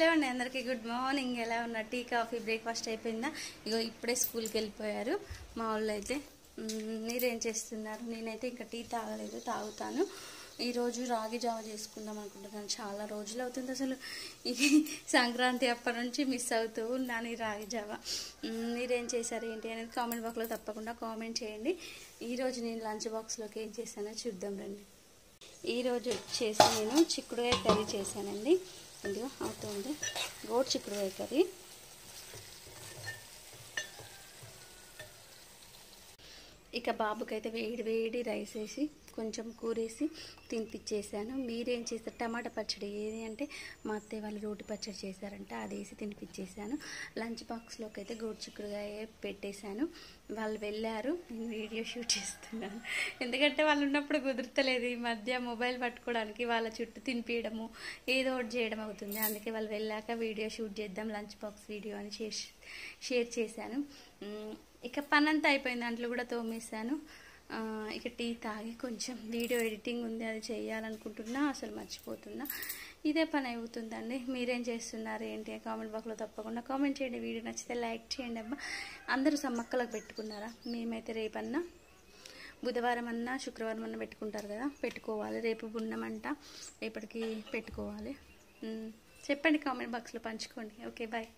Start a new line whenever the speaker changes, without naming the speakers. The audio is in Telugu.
హలో అండి, అందరికీ గుడ్ మార్నింగ్. ఎలా ఉన్నారు? టీ కాఫీ బ్రేక్ఫాస్ట్ అయిపోయిందా? ఇగో ఇప్పుడే స్కూల్కి వెళ్ళిపోయారు మా వాళ్ళు అయితే. మీరేం చేస్తున్నారు? నేనైతే ఇంకా టీ తాగలేదు, తాగుతాను. ఈరోజు రాగి జావ చేసుకుందాం అనుకుంటున్నాను. చాలా రోజులు అవుతుంది అసలు, ఇది సంక్రాంతి అప్పటి నుంచి మిస్ అవుతూ ఉన్నాను ఈ రాగి జావ. మీరేం చేశారు ఏంటి అనేది కామెంట్ బాక్స్లో తప్పకుండా కామెంట్ చేయండి. ఈరోజు నేను లంచ్ బాక్స్లోకి ఏం చేశానో చూద్దాం రండి. ఈరోజు వచ్చేసి నేను చిక్కుడుకాయ కర్రీ చేశానండి. ఇదిగో అవుతుంది గోడు చిక్కుడుకాయ కర్రీ. ఇక బాబుకైతే వేడి వేడి రైస్ వేసి కొంచెం కూరేసి తినిపించేసాను. మీరేం చేస్తారు? టమాటా పచ్చడి ఏది అంటే మా అత్తయ్య వాళ్ళు రోటి పచ్చడి చేశారంట, అది వేసి తినిపించేసాను. లంచ్ బాక్స్లోకి అయితే గోడు చిక్కుడుకాయ పెట్టేశాను. వాళ్ళు వెళ్ళారు, నేను వీడియో షూట్ చేస్తున్నాను. ఎందుకంటే వాళ్ళు ఉన్నప్పుడు కుదురుతలేదు. ఈ మధ్య మొబైల్ పట్టుకోవడానికి వాళ్ళ చుట్టూ తినిపించడము ఏదో ఒకటి చేయడం అవుతుంది. అందుకే వాళ్ళు వెళ్ళాక వీడియో షూట్ చేద్దాం, లంచ్ బాక్స్ వీడియో అని షేర్ చేశాను. ఇక పని అంతా అయిపోయింది, దాంట్లో కూడా తోమేశాను. ఇక టీ తాగి కొంచెం వీడియో ఎడిటింగ్ ఉంది, అది చేయాలనుకుంటున్నా, అసలు మర్చిపోతున్నా. ఇదే పని అవుతుందండి. మీరేం చేస్తున్నారు ఏంటి కామెంట్ బాక్స్లో తప్పకుండా కామెంట్ చేయండి. వీడియో నచ్చితే లైక్ చేయండి. అబ్బా, అందరూ సమ్మక్కలకు పెట్టుకున్నారా? మేమైతే రేపన్నా బుధవారం అన్నా శుక్రవారం అన్నా పెట్టుకుంటారు కదా, పెట్టుకోవాలి. రేపు పున్నమంట, రేపటికి పెట్టుకోవాలి. చెప్పండి, కామెంట్ బాక్స్లో పంచుకోండి. Okay, bye.